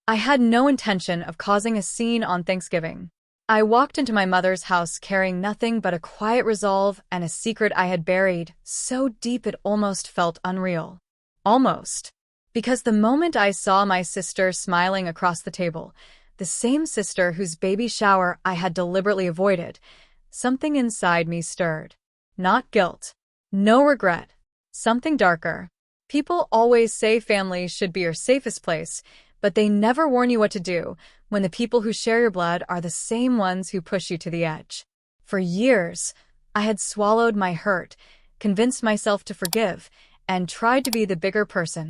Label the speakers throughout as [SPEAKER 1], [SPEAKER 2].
[SPEAKER 1] I had no intention of causing a scene on Thanksgiving. I walked into my mother's house carrying nothing but a quiet resolve and a secret I had buried, so deep it almost felt unreal. Almost. Because the moment I saw my sister smiling across the table, the same sister whose baby shower I had deliberately avoided, something inside me stirred. Not guilt. No regret. Something darker. People always say family should be your safest place, but they never warn you what to do when the people who share your blood are the same ones who push you to the edge. For years, I had swallowed my hurt, convinced myself to forgive, and tried to be the bigger person.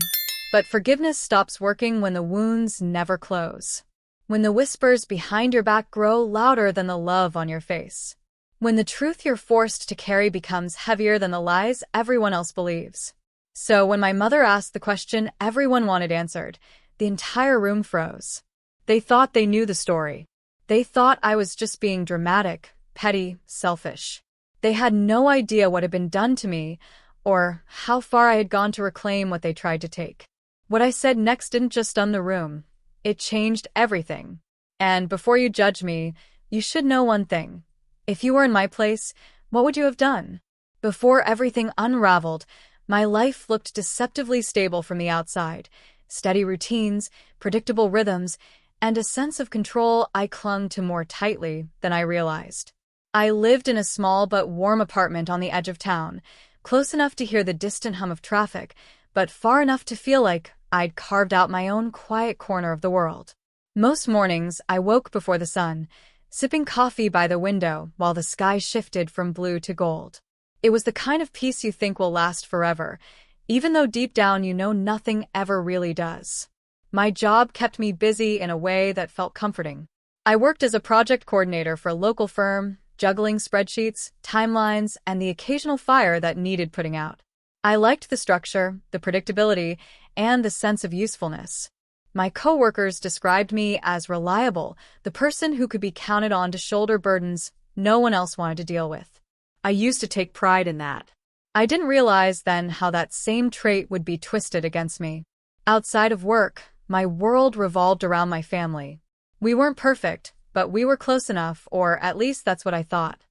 [SPEAKER 1] But forgiveness stops working when the wounds never close. When the whispers behind your back grow louder than the love on your face. When the truth you're forced to carry becomes heavier than the lies everyone else believes. So when my mother asked the question everyone wanted answered, the entire room froze. They thought they knew the story. They thought I was just being dramatic, petty, selfish. They had no idea what had been done to me, or how far I had gone to reclaim what they tried to take. What I said next didn't just stun the room. It changed everything. And before you judge me, you should know one thing. If you were in my place, what would you have done? Before everything unraveled, my life looked deceptively stable from the outside. Steady routines, predictable rhythms, and a sense of control I clung to more tightly than I realized. I lived in a small but warm apartment on the edge of town, close enough to hear the distant hum of traffic, but far enough to feel like I'd carved out my own quiet corner of the world. Most mornings, I woke before the sun, sipping coffee by the window while the sky shifted from blue to gold. It was the kind of peace you think will last forever, even though deep down you know nothing ever really does. My job kept me busy in a way that felt comforting. I worked as a project coordinator for a local firm, juggling spreadsheets, timelines, and the occasional fire that needed putting out. I liked the structure, the predictability, and the sense of usefulness. My coworkers described me as reliable, the person who could be counted on to shoulder burdens no one else wanted to deal with. I used to take pride in that. I didn't realize then how that same trait would be twisted against me. Outside of work, my world revolved around my family. We weren't perfect, but we were close enough, or at least that's what I thought.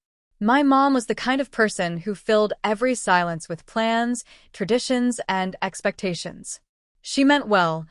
[SPEAKER 1] My mom was the kind of person who filled every silence with plans, traditions, and expectations. She meant well,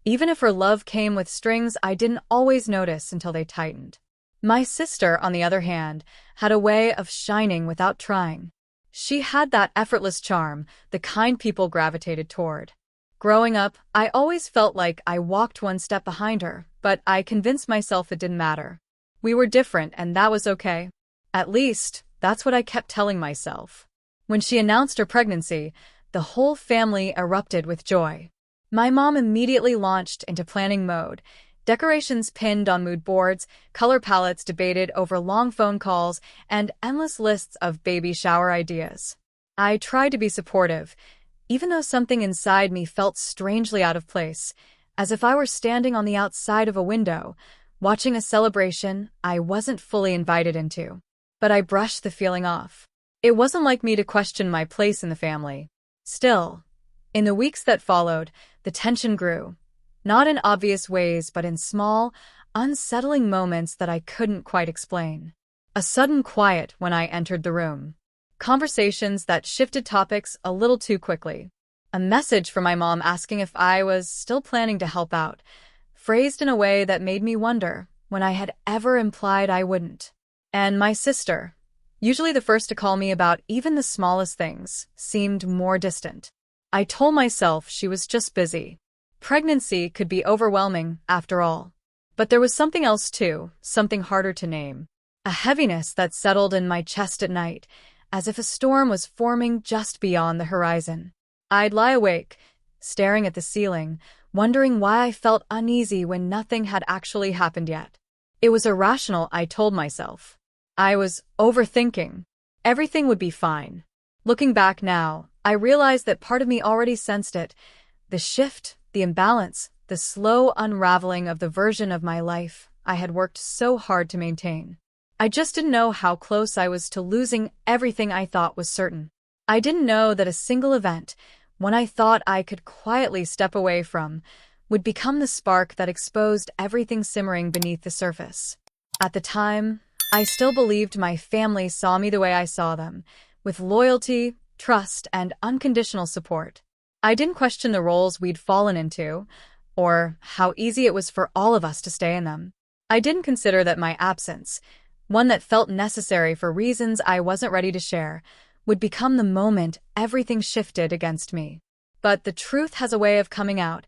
[SPEAKER 1] even if her love came with strings I didn't always notice until they tightened. My sister, on the other hand, had a way of shining without trying. She had that effortless charm, the kind people gravitated toward. Growing up, I always felt like I walked one step behind her, but I convinced myself it didn't matter. We were different, and that was okay. At least, that's what I kept telling myself. When she announced her pregnancy, the whole family erupted with joy. My mom immediately launched into planning mode. Decorations pinned on mood boards, color palettes debated over long phone calls, and endless lists of baby shower ideas. I tried to be supportive, even though something inside me felt strangely out of place, as if I were standing on the outside of a window, watching a celebration I wasn't fully invited into. But I brushed the feeling off. It wasn't like me to question my place in the family. Still, in the weeks that followed, the tension grew. Not in obvious ways, but in small, unsettling moments that I couldn't quite explain. A sudden quiet when I entered the room. Conversations that shifted topics a little too quickly. A message from my mom asking if I was still planning to help out, phrased in a way that made me wonder when I had ever implied I wouldn't. And my sister, usually the first to call me about even the smallest things, seemed more distant. I told myself she was just busy. Pregnancy could be overwhelming, after all. But there was something else too, something harder to name. A heaviness that settled in my chest at night, as if a storm was forming just beyond the horizon. I'd lie awake, staring at the ceiling, wondering why I felt uneasy when nothing had actually happened yet. It was irrational, I told myself. I was overthinking. Everything would be fine. Looking back now, I realized that part of me already sensed it. The shift, the imbalance, the slow unraveling of the version of my life I had worked so hard to maintain. I just didn't know how close I was to losing everything I thought was certain. I didn't know that a single event, one I thought I could quietly step away from, would become the spark that exposed everything simmering beneath the surface. At the time, I still believed my family saw me the way I saw them, with loyalty, trust, and unconditional support. I didn't question the roles we'd fallen into, or how easy it was for all of us to stay in them. I didn't consider that my absence, one that felt necessary for reasons I wasn't ready to share, would become the moment everything shifted against me. But the truth has a way of coming out,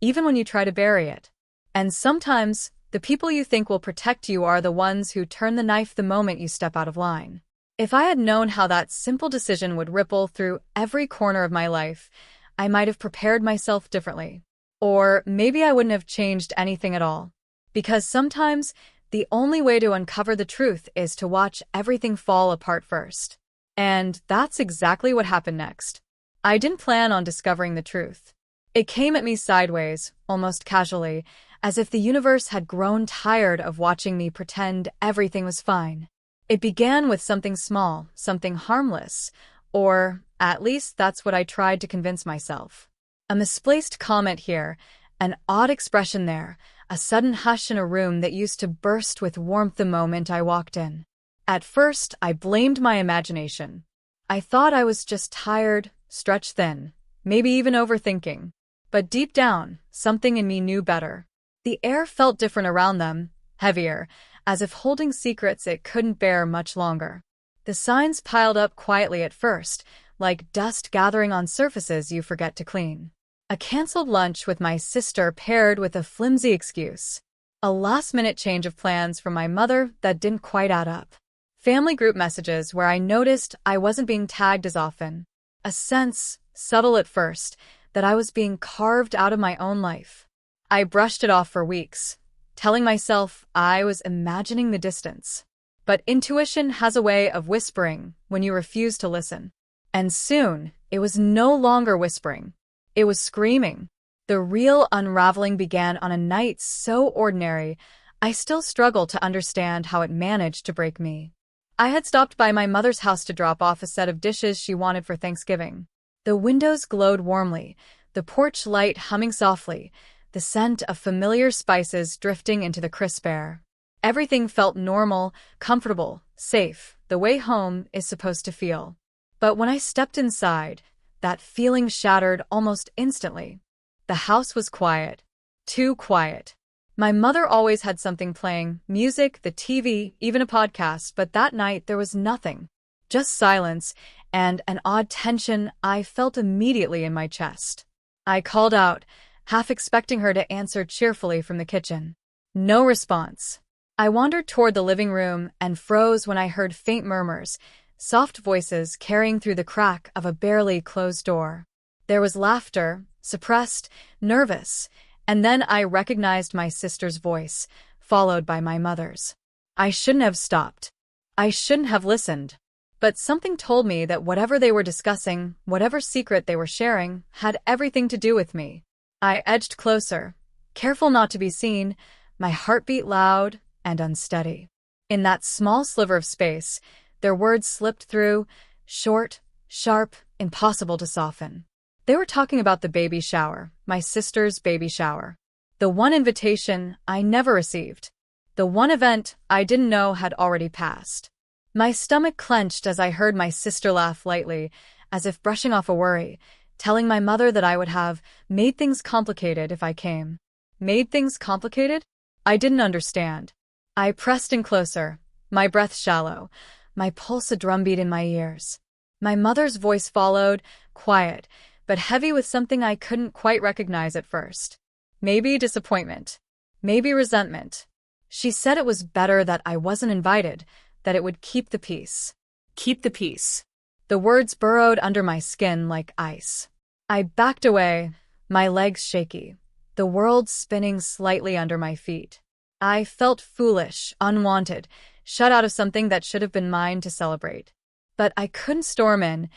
[SPEAKER 1] even when you try to bury it. And sometimes, the people you think will protect you are the ones who turn the knife the moment you step out of line. If I had known how that simple decision would ripple through every corner of my life, I might have prepared myself differently. Or maybe I wouldn't have changed anything at all. Because sometimes, the only way to uncover the truth is to watch everything fall apart first. And that's exactly what happened next. I didn't plan on discovering the truth. It came at me sideways, almost casually, as if the universe had grown tired of watching me pretend everything was fine. It began with something small, something harmless, or at least that's what I tried to convince myself. A misplaced comment here, an odd expression there, a sudden hush in a room that used to burst with warmth the moment I walked in. At first, I blamed my imagination. I thought I was just tired, stretched thin, maybe even overthinking. But deep down, something in me knew better. The air felt different around them, heavier, as if holding secrets it couldn't bear much longer. The signs piled up quietly at first, like dust gathering on surfaces you forget to clean. A canceled lunch with my sister paired with a flimsy excuse. A last-minute change of plans from my mother that didn't quite add up. Family group messages where I noticed I wasn't being tagged as often. A sense, subtle at first, that I was being carved out of my own life. I brushed it off for weeks, telling myself I was imagining the distance. But intuition has a way of whispering when you refuse to listen. And soon, it was no longer whispering. It was screaming. The real unraveling began on a night so ordinary, I still struggle to understand how it managed to break me. I had stopped by my mother's house to drop off a set of dishes she wanted for Thanksgiving. The windows glowed warmly, the porch light humming softly, the scent of familiar spices drifting into the crisp air. Everything felt normal, comfortable, safe, the way home is supposed to feel. But when I stepped inside, that feeling shattered almost instantly. The house was quiet. Too quiet. My mother always had something playing, music, the TV, even a podcast, but that night there was nothing. Just silence, and an odd tension I felt immediately in my chest. I called out, half expecting her to answer cheerfully from the kitchen. No response. I wandered toward the living room and froze when I heard faint murmurs, soft voices carrying through the crack of a barely closed door. There was laughter, suppressed, nervous, and then I recognized my sister's voice, followed by my mother's. I shouldn't have stopped. I shouldn't have listened. But something told me that whatever they were discussing, whatever secret they were sharing, had everything to do with me. I edged closer, careful not to be seen, my heartbeat loud and unsteady. In that small sliver of space, their words slipped through, short, sharp, impossible to soften. They were talking about the baby shower, my sister's baby shower. The one invitation I never received. The one event I didn't know had already passed. My stomach clenched as I heard my sister laugh lightly, as if brushing off a worry, telling my mother that I would have made things complicated if I came. Made things complicated? I didn't understand. I pressed in closer, my breath shallow, my pulse a drumbeat in my ears. My mother's voice followed, quiet, but heavy with something I couldn't quite recognize at first. Maybe disappointment. Maybe resentment. She said it was better that I wasn't invited, that it would keep the peace. Keep the peace. The words burrowed under my skin like ice. I backed away, my legs shaky, the world spinning slightly under my feet. I felt foolish, unwanted, shut out of something that should have been mine to celebrate. But I couldn't storm in.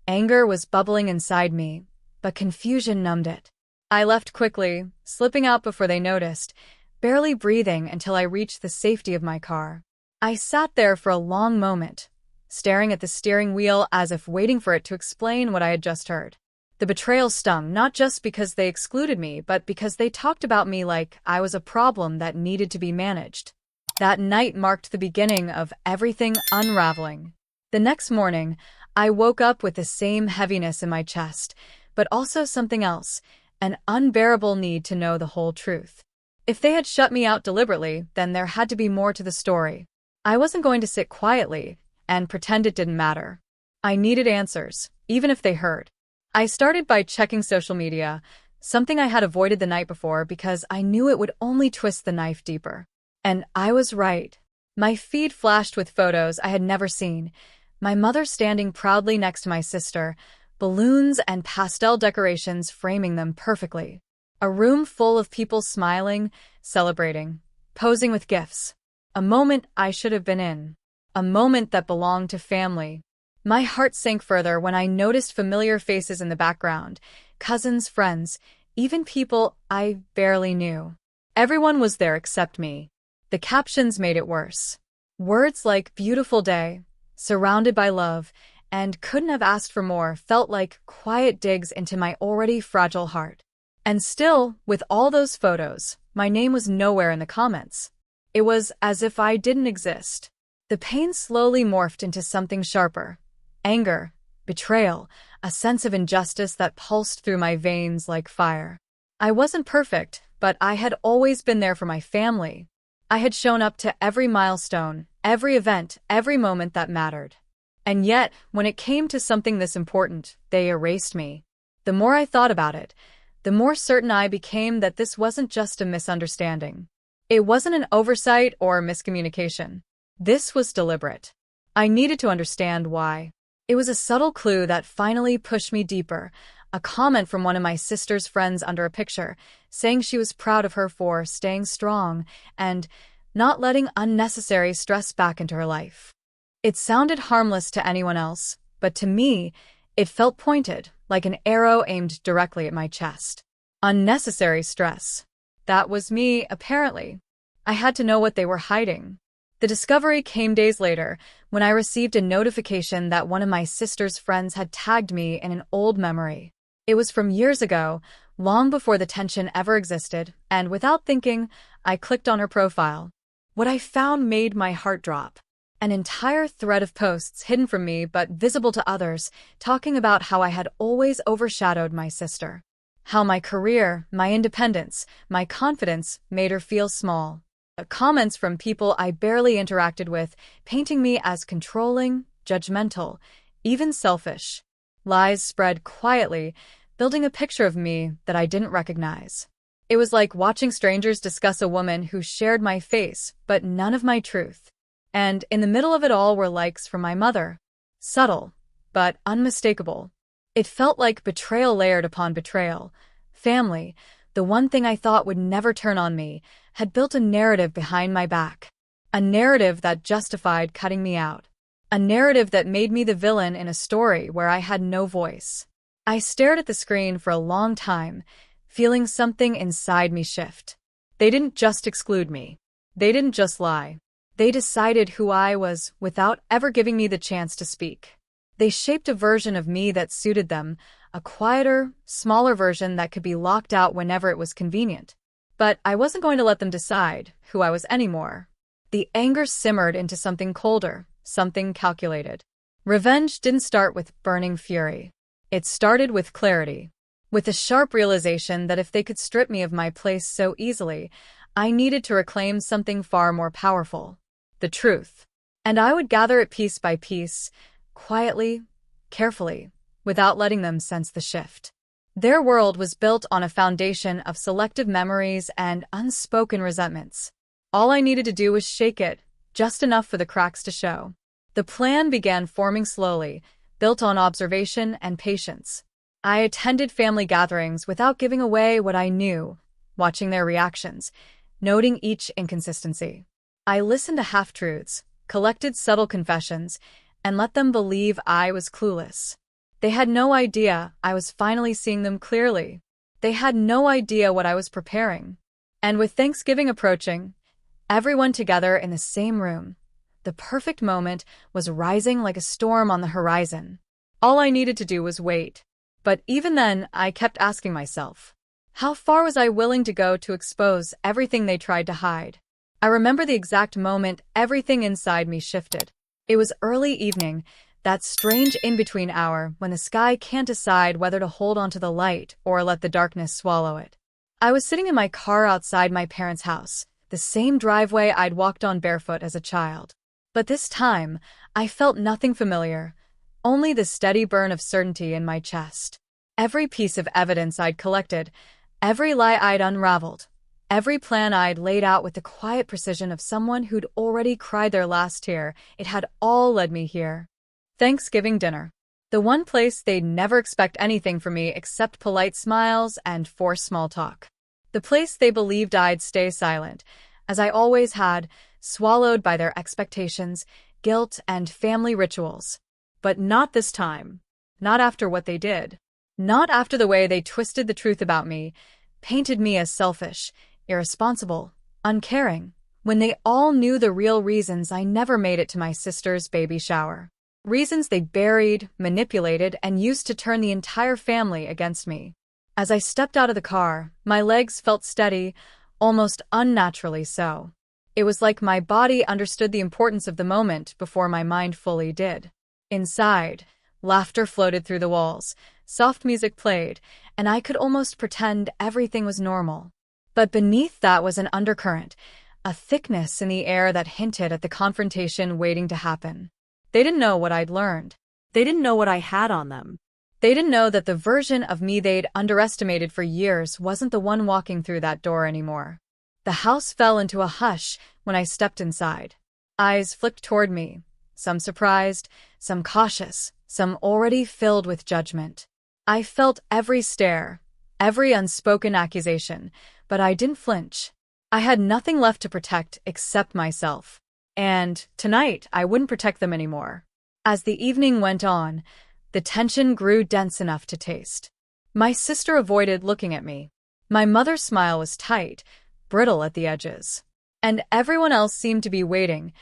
[SPEAKER 1] Anger was bubbling inside me, but confusion numbed it. I left quickly, slipping out before they noticed, barely breathing until I reached the safety of my car. I sat there for a long moment, staring at the steering wheel as if waiting for it to explain what I had just heard. The betrayal stung not just because they excluded me, but because they talked about me like I was a problem that needed to be managed. That night marked the beginning of everything unraveling. The next morning, I woke up with the same heaviness in my chest, but also something else, an unbearable need to know the whole truth. If they had shut me out deliberately, then there had to be more to the story. I wasn't going to sit quietly and pretend it didn't matter. I needed answers, even if they hurt. I started by checking social media, something I had avoided the night before because I knew it would only twist the knife deeper. And I was right. My feed flashed with photos I had never seen. My mother standing proudly next to my sister, balloons and pastel decorations framing them perfectly. A room full of people smiling, celebrating, posing with gifts. A moment I should have been in. A moment that belonged to family. My heart sank further when I noticed familiar faces in the background, cousins, friends, even people I barely knew. Everyone was there except me. The captions made it worse. Words like beautiful day, surrounded by love, and couldn't have asked for more felt like quiet digs into my already fragile heart. And still, with all those photos, my name was nowhere in the comments. It was as if I didn't exist. The pain slowly morphed into something sharper. Anger, betrayal, a sense of injustice that pulsed through my veins like fire. I wasn't perfect, but I had always been there for my family. I had shown up to every milestone, every event, every moment that mattered. And yet, when it came to something this important, they erased me. The more I thought about it, the more certain I became that this wasn't just a misunderstanding. It wasn't an oversight or miscommunication. This was deliberate. I needed to understand why. It was a subtle clue that finally pushed me deeper, a comment from one of my sister's friends under a picture, saying she was proud of her for staying strong and not letting unnecessary stress back into her life. It sounded harmless to anyone else, but to me, it felt pointed, like an arrow aimed directly at my chest. Unnecessary stress. That was me, apparently. I had to know what they were hiding. The discovery came days later, when I received a notification that one of my sister's friends had tagged me in an old memory. It was from years ago, long before the tension ever existed, and without thinking, I clicked on her profile. What I found made my heart drop. An entire thread of posts hidden from me but visible to others, talking about how I had always overshadowed my sister. How my career, my independence, my confidence made her feel small. Comments from people I barely interacted with, painting me as controlling, judgmental, even selfish. Lies spread quietly, building a picture of me that I didn't recognize. It was like watching strangers discuss a woman who shared my face, but none of my truth. And in the middle of it all were likes from my mother. Subtle, but unmistakable. It felt like betrayal layered upon betrayal. Family, the one thing I thought would never turn on me, had built a narrative behind my back. A narrative that justified cutting me out. A narrative that made me the villain in a story where I had no voice. I stared at the screen for a long time, feeling something inside me shift. They didn't just exclude me. They didn't just lie. They decided who I was without ever giving me the chance to speak. They shaped a version of me that suited them, a quieter, smaller version that could be locked out whenever it was convenient. But I wasn't going to let them decide who I was anymore. The anger simmered into something colder, something calculated. Revenge didn't start with burning fury. It started with clarity. With the sharp realization that if they could strip me of my place so easily, I needed to reclaim something far more powerful. The truth. And I would gather it piece by piece, quietly, carefully, without letting them sense the shift. Their world was built on a foundation of selective memories and unspoken resentments. All I needed to do was shake it, just enough for the cracks to show. The plan began forming slowly, built on observation and patience. I attended family gatherings without giving away what I knew, watching their reactions, noting each inconsistency. I listened to half-truths, collected subtle confessions, and let them believe I was clueless. They had no idea I was finally seeing them clearly. They had no idea what I was preparing. And with Thanksgiving approaching, everyone together in the same room, the perfect moment was rising like a storm on the horizon. All I needed to do was wait. But even then, I kept asking myself, how far was I willing to go to expose everything they tried to hide? I remember the exact moment everything inside me shifted. It was early evening, that strange in-between hour when the sky can't decide whether to hold onto the light or let the darkness swallow it. I was sitting in my car outside my parents' house, the same driveway I'd walked on barefoot as a child. But this time, I felt nothing familiar, only the steady burn of certainty in my chest. Every piece of evidence I'd collected, every lie I'd unraveled, every plan I'd laid out with the quiet precision of someone who'd already cried their last tear, it had all led me here. Thanksgiving dinner. The one place they'd never expect anything from me except polite smiles and forced small talk. The place they believed I'd stay silent, as I always had, swallowed by their expectations, guilt, and family rituals. But not this time. Not after what they did. Not after the way they twisted the truth about me, painted me as selfish, irresponsible, uncaring, when they all knew the real reasons I never made it to my sister's baby shower. Reasons they buried, manipulated, and used to turn the entire family against me. As I stepped out of the car, my legs felt steady, almost unnaturally so. It was like my body understood the importance of the moment before my mind fully did. Inside, laughter floated through the walls, soft music played, and I could almost pretend everything was normal. But beneath that was an undercurrent, a thickness in the air that hinted at the confrontation waiting to happen. They didn't know what I'd learned.
[SPEAKER 2] They didn't know what I had on them.
[SPEAKER 1] They didn't know that the version of me they'd underestimated for years wasn't the one walking through that door anymore. The house fell into a hush when I stepped inside. Eyes flicked toward me, some surprised, some cautious, some already filled with judgment. I felt every stare, every unspoken accusation, but I didn't flinch. I had nothing left to protect except myself. And tonight, I wouldn't protect them anymore. As the evening went on, the tension grew dense enough to taste. My sister avoided looking at me. My mother's smile was tight, brittle at the edges. And everyone else seemed to be waiting,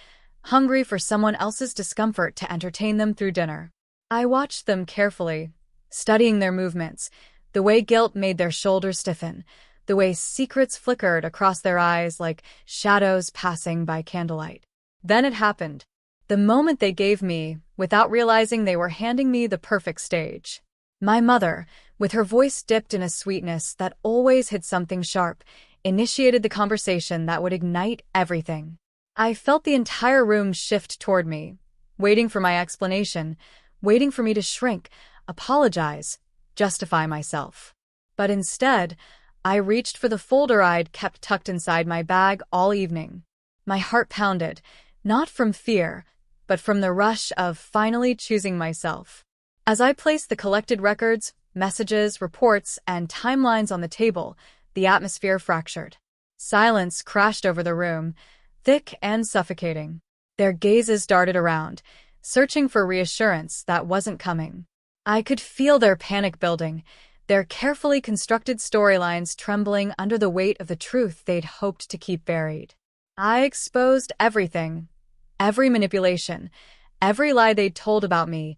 [SPEAKER 1] hungry for someone else's discomfort to entertain them through dinner. I watched them carefully, studying their movements, the way guilt made their shoulders stiffen, the way secrets flickered across their eyes like shadows passing by candlelight. Then it happened. The moment they gave me, without realizing they were handing me the perfect stage. My mother, with her voice dipped in a sweetness that always hid something sharp, initiated the conversation that would ignite everything. I felt the entire room shift toward me, waiting for my explanation, waiting for me to shrink, apologize, justify myself. But instead, I reached for the folder I'd kept tucked inside my bag all evening. My heart pounded, not from fear, but from the rush of finally choosing myself. As I placed the collected records, messages, reports, and timelines on the table, the atmosphere fractured. Silence crashed over the room, thick and suffocating. Their gazes darted around, searching for reassurance that wasn't coming. I could feel their panic building, their carefully constructed storylines trembling under the weight of the truth they'd hoped to keep buried. I exposed everything. Every manipulation, every lie they'd told about me,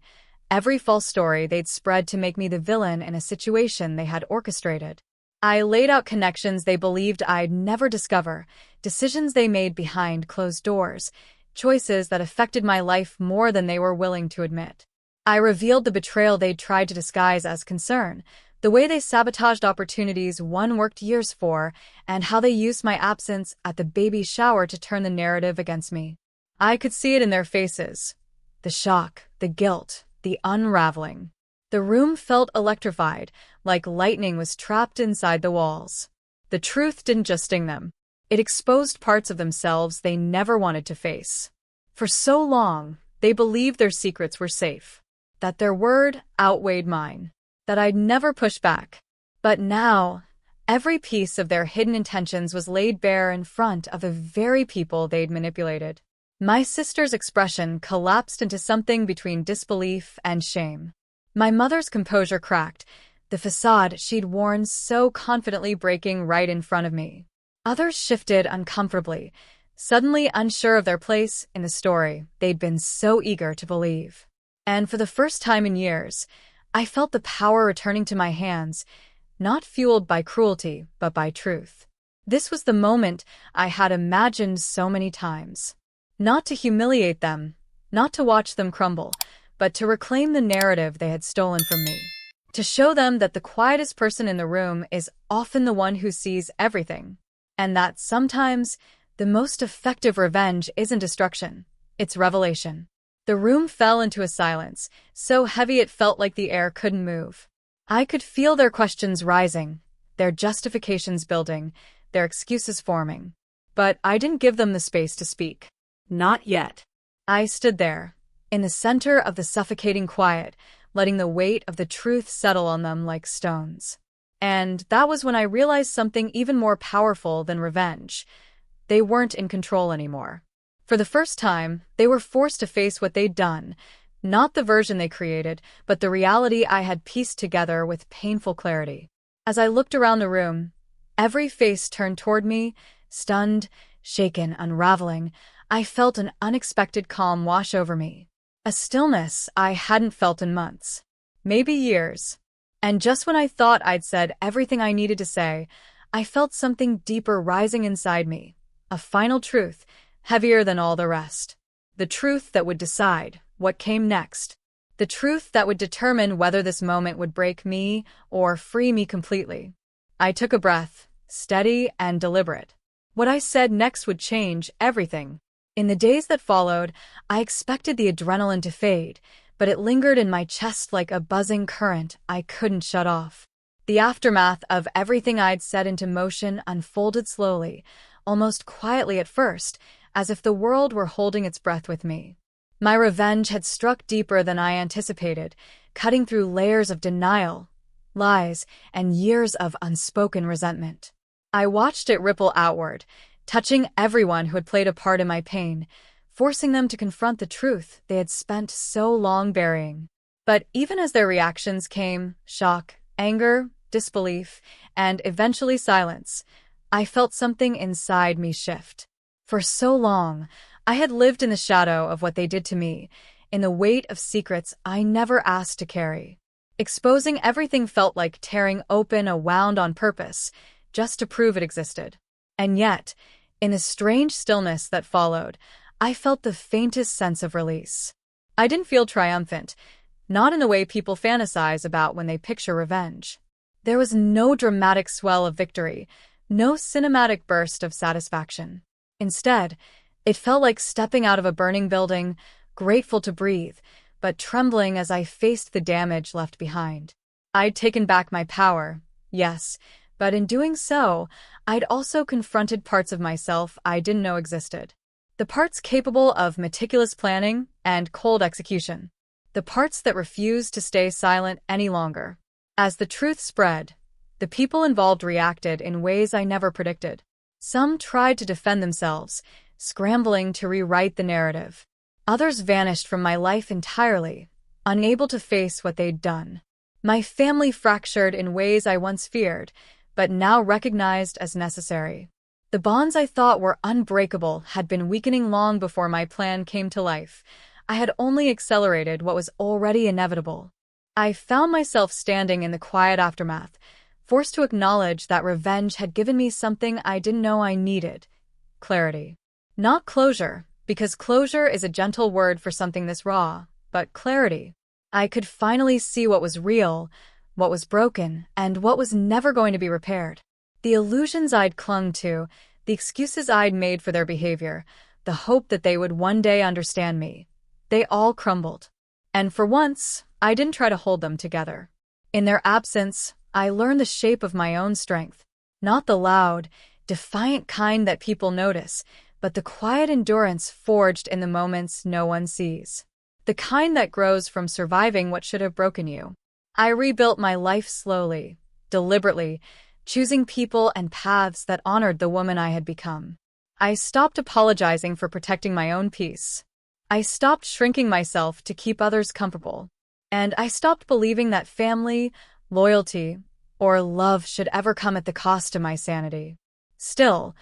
[SPEAKER 1] every false story they'd spread to make me the villain in a situation they had orchestrated. I laid out connections they believed I'd never discover, decisions they made behind closed doors, choices that affected my life more than they were willing to admit. I revealed the betrayal they'd tried to disguise as concern, the way they sabotaged opportunities one worked years for, and how they used my absence at the baby shower to turn the narrative against me. I could see it in their faces. The shock, the guilt, the unraveling. The room felt electrified, like lightning was trapped inside the walls. The truth didn't just sting them. It exposed parts of themselves they never wanted to face. For so long, they believed their secrets were safe, that their word outweighed mine, that I'd never push back. But now, every piece of their hidden intentions was laid bare in front of the very people they'd manipulated. My sister's expression collapsed into something between disbelief and shame. My mother's composure cracked, the facade she'd worn so confidently breaking right in front of me. Others shifted uncomfortably, suddenly unsure of their place in the story they'd been so eager to believe. And for the first time in years, I felt the power returning to my hands, not fueled by cruelty, but by truth. This was the moment I had imagined so many times. Not to humiliate them, not to watch them crumble, but to reclaim the narrative they had stolen from me. To show them that the quietest person in the room is often the one who sees everything, and that sometimes the most effective revenge isn't destruction, it's revelation. The room fell into a silence, so heavy it felt like the air couldn't move. I could feel their questions rising, their justifications building, their excuses forming. But I didn't give them the space to speak.
[SPEAKER 2] Not yet.
[SPEAKER 1] I stood there, in the center of the suffocating quiet, letting the weight of the truth settle on them like stones. And that was when I realized something even more powerful than revenge. They weren't in control anymore. For the first time, they were forced to face what they'd done, not the version they created, but the reality I had pieced together with painful clarity. As I looked around the room, every face turned toward me, stunned, shaken, unraveling. I felt an unexpected calm wash over me. A stillness I hadn't felt in months, maybe years. And just when I thought I'd said everything I needed to say, I felt something deeper rising inside me. A final truth, heavier than all the rest. The truth that would decide what came next. The truth that would determine whether this moment would break me or free me completely. I took a breath, steady and deliberate. What I said next would change everything. In the days that followed, I expected the adrenaline to fade, but it lingered in my chest like a buzzing current I couldn't shut off. The aftermath of everything I'd set into motion unfolded slowly, almost quietly at first, as if the world were holding its breath with me. My revenge had struck deeper than I anticipated, cutting through layers of denial, lies, and years of unspoken resentment. I watched it ripple outward, touching everyone who had played a part in my pain, forcing them to confront the truth they had spent so long burying. But even as their reactions came, shock, anger, disbelief, and eventually silence, I felt something inside me shift. For so long, I had lived in the shadow of what they did to me, in the weight of secrets I never asked to carry. Exposing everything felt like tearing open a wound on purpose, just to prove it existed. And yet, in the strange stillness that followed, I felt the faintest sense of release. I didn't feel triumphant, not in the way people fantasize about when they picture revenge. There was no dramatic swell of victory, no cinematic burst of satisfaction. Instead, it felt like stepping out of a burning building, grateful to breathe, but trembling as I faced the damage left behind. I'd taken back my power, yes, but in doing so, I'd also confronted parts of myself I didn't know existed. The parts capable of meticulous planning and cold execution. The parts that refused to stay silent any longer. As the truth spread, the people involved reacted in ways I never predicted. Some tried to defend themselves, scrambling to rewrite the narrative. Others vanished from my life entirely, unable to face what they'd done. My family fractured in ways I once feared, but now recognized as necessary. The bonds I thought were unbreakable had been weakening long before my plan came to life. I had only accelerated what was already inevitable. I found myself standing in the quiet aftermath, forced to acknowledge that revenge had given me something I didn't know I needed: clarity. Not closure, because closure is a gentle word for something this raw, but clarity. I could finally see what was real, what was broken, and what was never going to be repaired. The illusions I'd clung to, the excuses I'd made for their behavior, the hope that they would one day understand me, they all crumbled. And for once, I didn't try to hold them together. In their absence, I learned the shape of my own strength. Not the loud, defiant kind that people notice, but the quiet endurance forged in the moments no one sees. The kind that grows from surviving what should have broken you. I rebuilt my life slowly, deliberately, choosing people and paths that honored the woman I had become. I stopped apologizing for protecting my own peace. I stopped shrinking myself to keep others comfortable. And I stopped believing that family, loyalty, or love should ever come at the cost of my sanity. Still,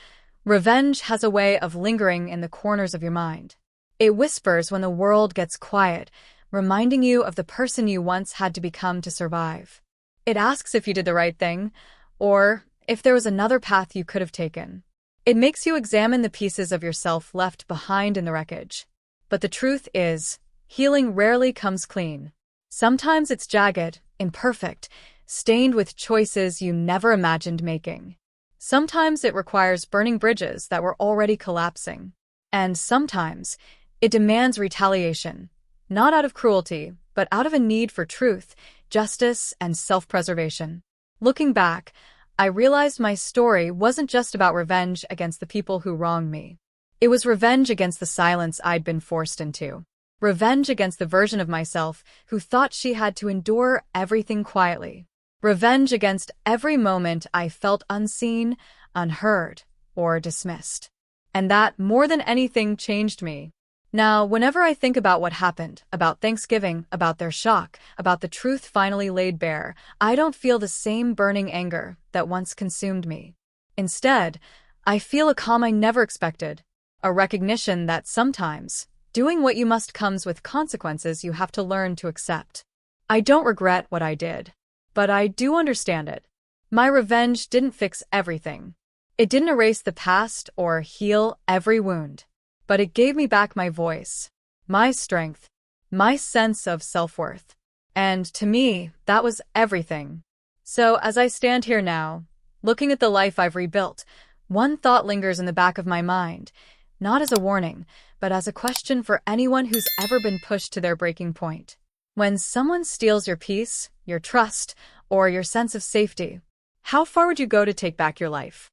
[SPEAKER 1] revenge has a way of lingering in the corners of your mind. It whispers when the world gets quiet, reminding you of the person you once had to become to survive. It asks if you did the right thing, or if there was another path you could have taken. It makes you examine the pieces of yourself left behind in the wreckage. But the truth is, healing rarely comes clean. Sometimes it's jagged, imperfect, stained with choices you never imagined making. Sometimes it requires burning bridges that were already collapsing. And sometimes it demands retaliation, not out of cruelty, but out of a need for truth, justice, and self-preservation. Looking back, I realized my story wasn't just about revenge against the people who wronged me. It was revenge against the silence I'd been forced into. Revenge against the version of myself who thought she had to endure everything quietly. Revenge against every moment I felt unseen, unheard, or dismissed. And that, more than anything, changed me. Now, whenever I think about what happened, about Thanksgiving, about their shock, about the truth finally laid bare, I don't feel the same burning anger that once consumed me. Instead, I feel a calm I never expected, a recognition that sometimes doing what you must comes with consequences you have to learn to accept. I don't regret what I did, but I do understand it. My revenge didn't fix everything. It didn't erase the past or heal every wound. But it gave me back my voice, my strength, my sense of self-worth. And to me, that was everything. So as I stand here now, looking at the life I've rebuilt, one thought lingers in the back of my mind, not as a warning, but as a question for anyone who's ever been pushed to their breaking point. When someone steals your peace, your trust, or your sense of safety, how far would you go to take back your life?